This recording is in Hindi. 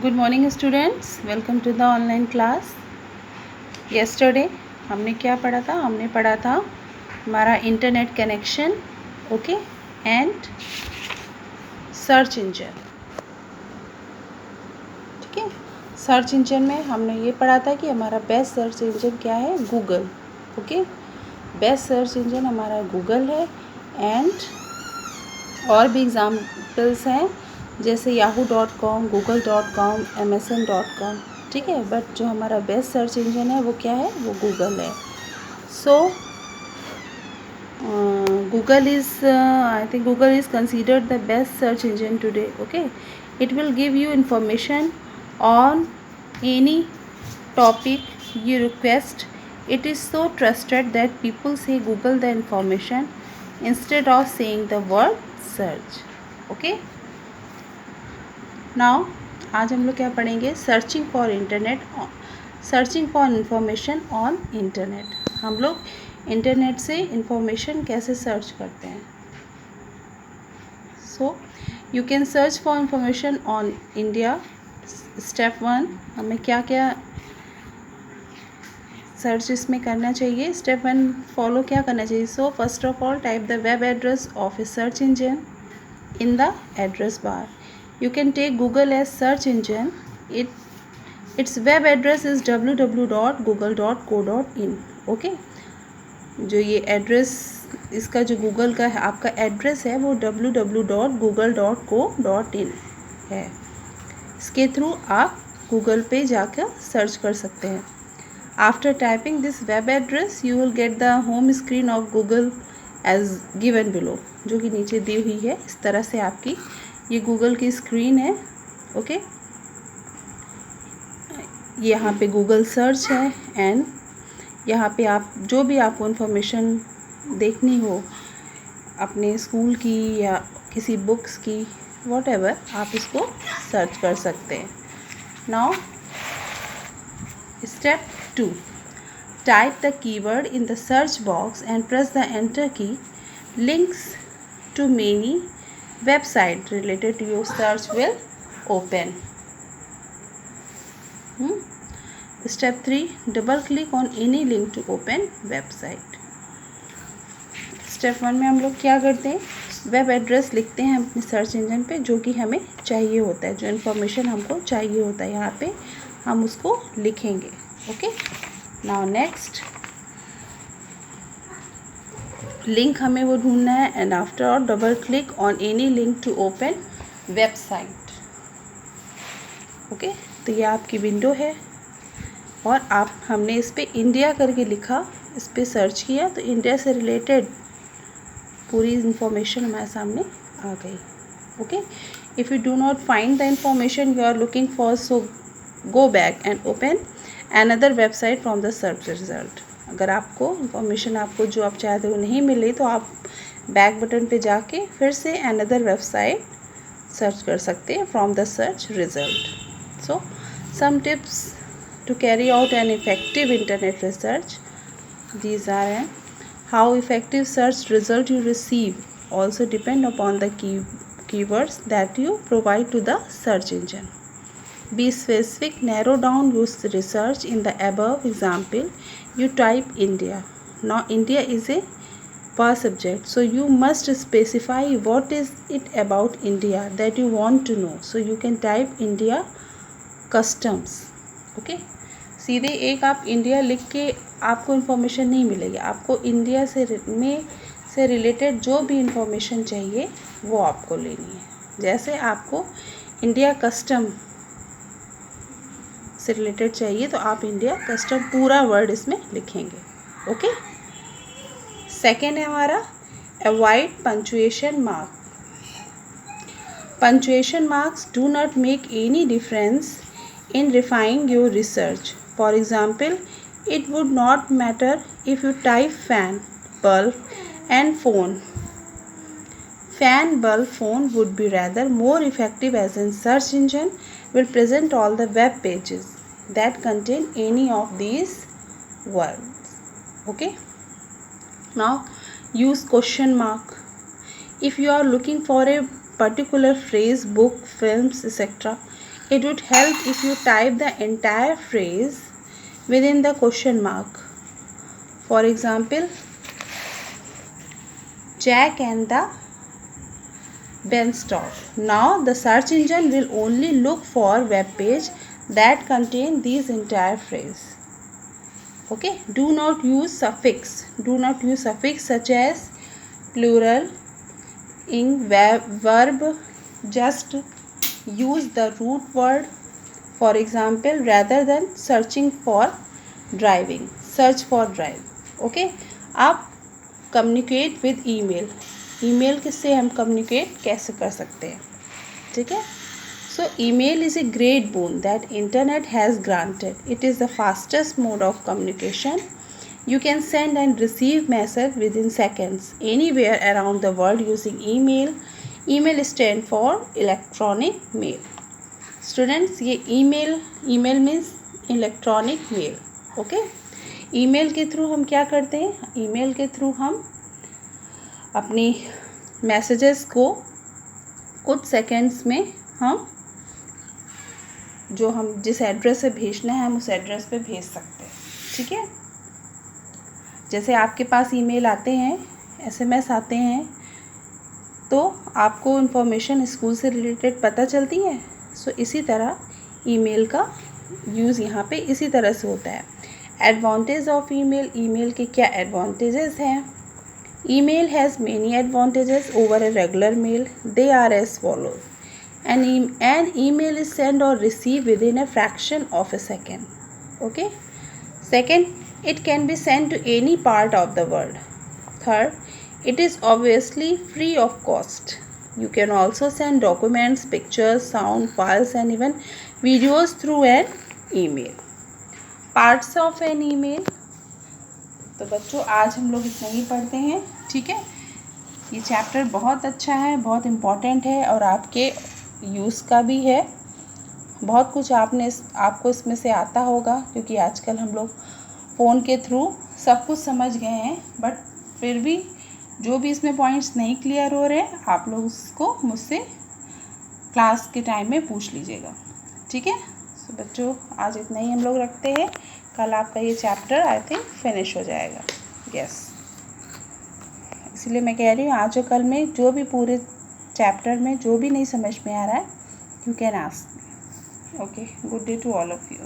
Good morning students, welcome to the online class. Yesterday हमने क्या पढ़ा था? हमने पढ़ा था हमारा internet connection, okay, and search engine. ठीक है, सर्च इंजन में हमने ये पढ़ा था कि हमारा बेस्ट सर्च इंजन क्या है? Google. Okay, best search engine हमारा गूगल है। एंड और भी एग्ज़ाम्पल्स हैं जैसे yahoo.com, google.com, amazon.com। ठीक है, बट जो हमारा बेस्ट सर्च इंजन है वो क्या है? वो गूगल है। सो Google is I think Google is considered the best search engine today. Okay, it will give you information on any topic you request. It is so trusted that people say Google the information instead of saying the word search. Okay, now आज हम लोग क्या पढ़ेंगे? Searching for internet, searching for information on internet. हम लोग इंटरनेट से इंफॉर्मेशन कैसे सर्च करते हैं? So you can search for information on India. Step 1, हमें क्या क्या सर्च इसमें करना चाहिए? स्टेप 1 फॉलो क्या करना चाहिए? So first of all type the web address of a search engine in the address bar. You can take Google as search engine. Its web address is www.google.co.in। Okay, जो ये एड्रेस इसका जो गूगल का है, आपका एड्रेस है वो www.google.co.in है। इसके थ्रू आप गूगल पे जाकर सर्च कर सकते हैं। After typing this web address, you will get the home screen of Google as given below, जो कि नीचे दी हुई है। इस तरह से आपकी ये गूगल की स्क्रीन है। ओके, यहाँ पे गूगल सर्च है एंड यहाँ पे आप जो भी आपको इन्फॉर्मेशन देखनी हो अपने स्कूल की या किसी बुक्स की, वॉटेवर, आप इसको सर्च कर सकते हैं। Now Step 2. Type the keyword in the search box and press the enter key. Links to many websites related to your search will open. Step 3. Double click on any link to open website. Step 1 में हम लोग क्या करते हैं? वेब एड्रेस लिखते हैं अपने सर्च इंजन पे जो कि हमें चाहिए होता है, जो इन्फॉर्मेशन हमको चाहिए होता है, यहाँ पे हम उसको लिखेंगे। ओके, नाउ नेक्स्ट लिंक हमें वो ढूंढना है एंड आफ्टर और double click on any link to open website. Okay, तो ये आपकी विंडो है और हमने इस पर इंडिया करके लिखा, इस पर सर्च किया तो इंडिया से रिलेटेड पूरी इंफॉर्मेशन हमारे सामने आ गई। Okay, if you do not find the information you are looking for, so go back and open another website from the search result. अगर आपको इंफॉर्मेशन आपको जो आप चाहते हो नहीं मिले तो आप बैक बटन पे जाके फिर से अनदर वेबसाइट सर्च कर सकते हैं from the search result. So some tips to carry out an effective internet research, these are an how effective search result you receive also depend upon the keywords that you provide to the search engine. Be specific, narrow down your research. In the above example, you type India. Now India is a per subject, so you must specify what is it about India that you want to know. So you can type India customs. Okay, सीधे एक आप इंडिया लिख के आपको इन्फॉर्मेशन नहीं मिलेगी। आपको इंडिया से रिलेटेड जो भी इंफॉर्मेशन चाहिए वो आपको लेनी है। जैसे आपको इंडिया कस्टम से रिलेटेड चाहिए तो आप इंडिया कस्टम पूरा वर्ड इसमें लिखेंगे। ओके, सेकेंड है हमारा avoid punctuation mark. Punctuation marks do not make any difference in refining your research. For example, it would not matter if you type fan, bulb and phone. Fan, bulb, phone would be rather more effective as a search engine will present all the web pages that contain any of these words. Okay, now use question mark. If you are looking for a particular phrase, book, films, etc., it would help if you type the entire phrase within the question mark. For example, Jack and the Beanstalk. Now the search engine will only look for web page that contain these entire phrase. Okay, do not use suffix. Do not use suffix such as plural in verb. Just use the root word. For example, rather than searching for driving, search for drive. Okay, आप communicate with email. ईमेल किससे हम कम्युनिकेट कैसे कर सकते हैं, ठीक है. So email is a great boon that internet has granted. It is the fastest mode of communication. You can send and receive message within seconds anywhere around the world using email. Email stands for electronic mail. Students, ये email means electronic mail. Okay? Email के थ्रू हम क्या करते हैं? ईमेल के थ्रू हम अपनी मैसेजेस को कुछ सेकेंड्स में हम जो हम जिस एड्रेस से भेजना है हम उस एड्रेस पे भेज सकते हैं, ठीक है. जैसे आपके पास ईमेल आते हैं, एसएमएस आते हैं, तो आपको इन्फॉर्मेशन स्कूल से रिलेटेड पता चलती है. सो इसी तरह ईमेल का यूज़ यहाँ पे इसी तरह से होता है. Advantage of email. ईमेल के क्या एडवांटेजेस हैं? Email has many advantages over a regular mail. They are as follows. An email is sent or received within a fraction of a second. Okay. Second, it can be sent to any part of the world. Third, it is obviously free of cost. You can also send documents, pictures, sound files and even videos through an email. Parts of an email. तो बच्चों आज हम लोग इतना ही पढ़ते हैं, ठीक है. ये चैप्टर बहुत अच्छा है, बहुत इम्पॉर्टेंट है और आपके यूज़ का भी है. बहुत कुछ आपको इसमें से आता होगा क्योंकि आजकल हम लोग फ़ोन के थ्रू सब कुछ समझ गए हैं. बट फिर भी जो भी इसमें पॉइंट्स नहीं क्लियर हो रहे हैं आप लोग उसको मुझसे क्लास के टाइम में पूछ लीजिएगा, ठीक है. तो बच्चों आज इतना ही हम लोग रखते हैं. कल आपका ये चैप्टर आई थिंक फिनिश हो जाएगा. यस, इसलिए मैं कह रही हूँ आज और कल में जो भी पूरे चैप्टर में जो भी नहीं समझ में आ रहा है you can ask. Okay, good day to all of you.